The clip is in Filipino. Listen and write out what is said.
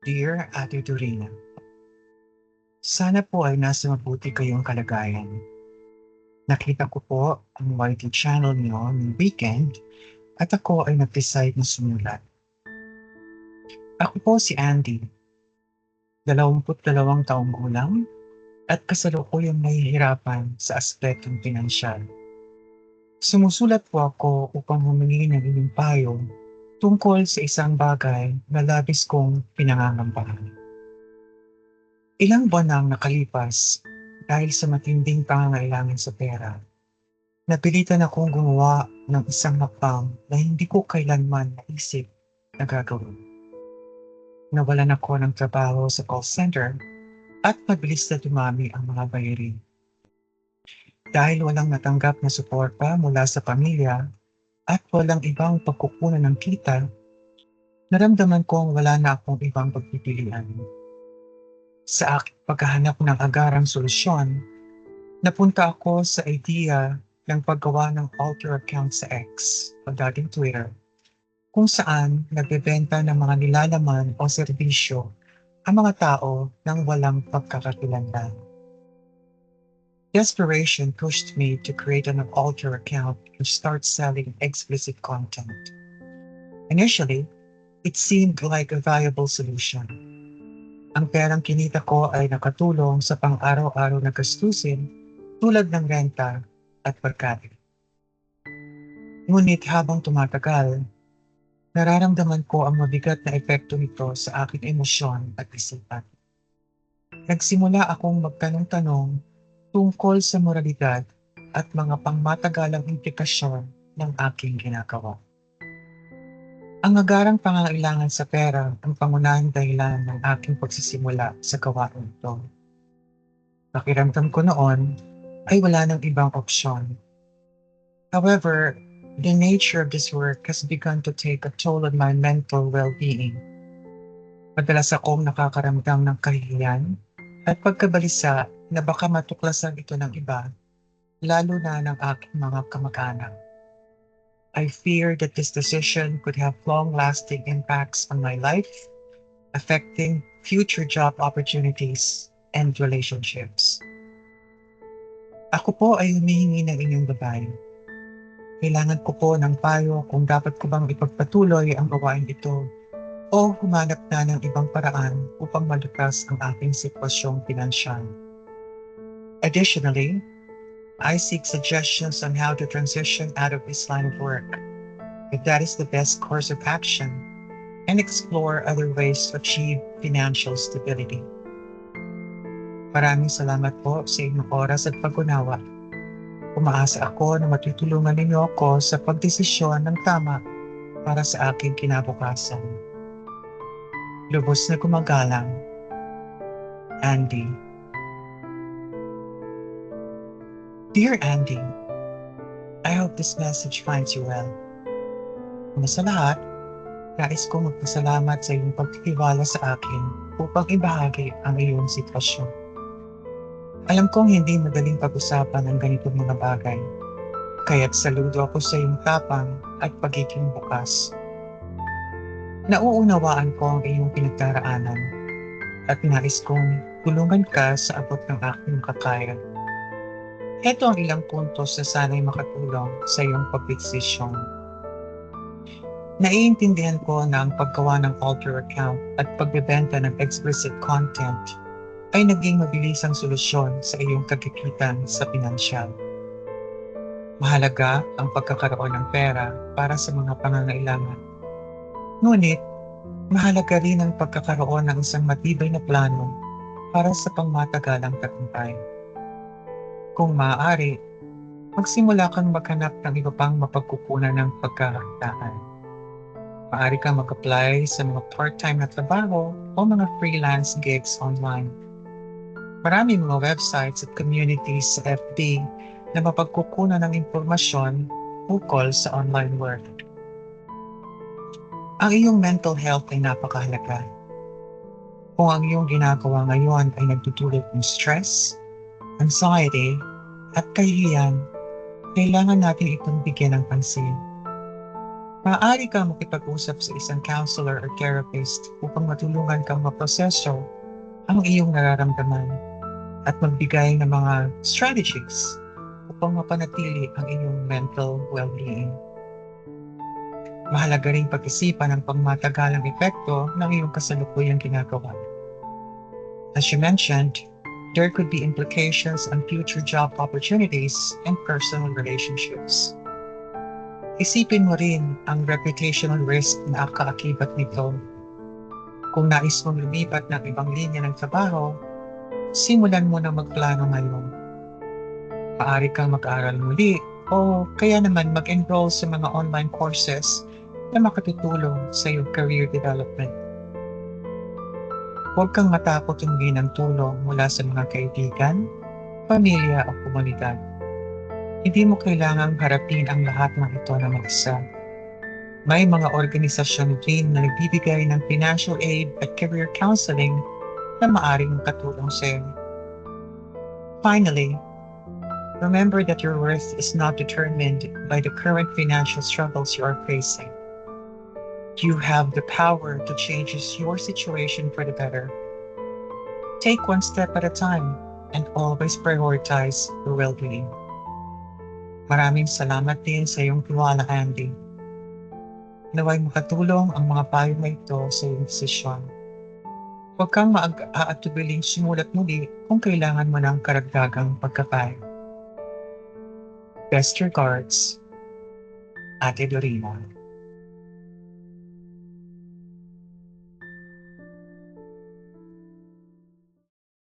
Dear Ate Dorina, sana po ay nasa mabuti kayong kalagayan. Nakita ko po ang YT channel niyo ng weekend at ako ay nag-decide na sumulat. Ako po si Andy, 22 taong gulang at kasalukuyang nahihirapan sa aspektong pinansyal. Sumusulat po ako upang humingi ng inyong payo tungkol sa isang bagay na labis kong pinangangambahan. Ilang buwan na ang nakalipas dahil sa matinding pangangailangan sa pera. Napilitan akong gumawa ng isang hakbang na hindi ko kailanman naisip na gagawin. Nawalan ako ng trabaho sa call center at mabilis na dumami ang mga bayarin. Dahil walang natanggap na suporta mula sa pamilya at walang ibang pagkukunan ng kita, naramdaman kong wala na akong ibang pagpipilian. Sa aking paghahanap ng agarang solusyon, napunta ako sa idea ng paggawa ng alter account sa X o dating Twitter, kung saan nagbebenta ng mga nilalaman o serbisyo ang mga tao nang walang pagkakakilanlan. Desperation pushed me to create an alter account and start selling explicit content. Initially, it seemed like a viable solution. Ang perang kinita ko ay nakatulong sa pang-araw-araw na gastusin tulad ng renta at pagkain. Ngunit habang tumatagal, nararamdaman ko ang mabigat na epekto nito sa aking emosyon at isipan. Nagsimula akong magtanong-tanong tungkol sa moralidad at mga pangmatagalang implikasyon ng aking ginagawa. Ang agarang pangangailangan sa pera ang pangunahing dahilan ng aking pagsisimula sa gawain ito. Pakiramdam ko noon ay wala nang ibang opsyon. However, the nature of this work has begun to take a toll on my mental well-being. Madalas akong nakakaramdam ng kahihiyan at pagkabalisa na baka matuklasan ito ng iba, lalo na ng aking mga kamag-anak. I fear that this decision could have long-lasting impacts on my life, affecting future job opportunities and relationships. Ako po ay humihingi ng inyong gabay. Kailangan ko po ng payo kung dapat ko bang ipagpatuloy ang gawain ito o humanap na ng ibang paraan upang malutas ang aking sitwasyong pinansyal. Additionally, I seek suggestions on how to transition out of this line of work, if that is the best course of action, and explore other ways to achieve financial stability. Maraming salamat po sa inyong oras at pag-unawa. Umaasa ako na matutulungan ninyo ako sa pagdesisyon ng tama para sa aking kinabukasan. Lubos na gumagalang, Andy. Dear Andy, I hope this message finds you well. Una sa lahat, nais kong magpasalamat sa iyong pagtitiwala sa akin upang ibahagi ang iyong sitwasyon. Alam kong hindi madaling pag-usapan ang ganitong mga bagay, kaya't saludo ako sa iyong tapang at pagiging bukas. Nauunawaan ko ang iyong pinagdaraanan at nais kong tulungan ka sa abot ng aking makakaya. Ito ang ilang puntos na sana'y makatulong sa iyong pagdesisyon. Naiintindihan ko na ang paggawa ng alter account at pagbebenta ng explicit content ay naging mabilisang solusyon sa iyong kagipitan sa pinansyal. Mahalaga ang pagkakaroon ng pera para sa mga pangangailangan. Ngunit, mahalaga rin ang pagkakaroon ng isang matibay na plano para sa pangmatagalang tagumpay. Kung maaari, magsimula kang maghanap ng iba pang mapagkukunan ng pagkakakitaan. Maaari kang mag-apply sa mga part-time na trabaho o mga freelance gigs online. Maraming mga websites at communities sa FB na mapagkukunan ng impormasyon ukol sa online work. Ang iyong mental health ay napakahalaga. Kung ang iyong ginagawa ngayon ay nagdudulot ng stress, anxiety, at kahihiyan, kailangan natin itong bigyan ng pansin. Maaari kang makipag-usap sa isang counselor or therapist upang matulungan kang maproseso ang iyong nararamdaman at magbigay ng mga strategies upang mapanatili ang iyong mental well-being. Mahalaga ring pag-isipan ang pangmatagalang epekto ng iyong kasalukuyang ginagawa. As you mentioned, there could be implications on future job opportunities and personal relationships. Isipin mo rin ang reputational risk na kaakibat nito. Kung nais mong lumipat ng ibang linya ng trabaho, simulan mo na magplano ngayon. Maaari kang mag-aral muli o kaya naman mag-enroll sa mga online courses na makatutulong sa iyong career development. Huwag kang matakot humingi ng tulong mula sa mga kaibigan, pamilya o komunidad. Hindi mo kailangang harapin ang lahat ng ito na mag-isa. May mga organisasyon din na nagbibigay ng financial aid at career counseling na maaaring makatulong sa iyo. Finally, remember that your worth is not determined by the current financial struggles you are facing. You have the power to change your situation for the better. Take one step at a time and always prioritize your well-being. Maraming salamat din sa iyong tiwala, Andy. Naway makatulong ang mga payo na ito sa iyong desisyon. Huwag kang aatubiling sumulat muli kung kailangan mo ng karagdagang pagkapayo. Best regards, Ate Dorina.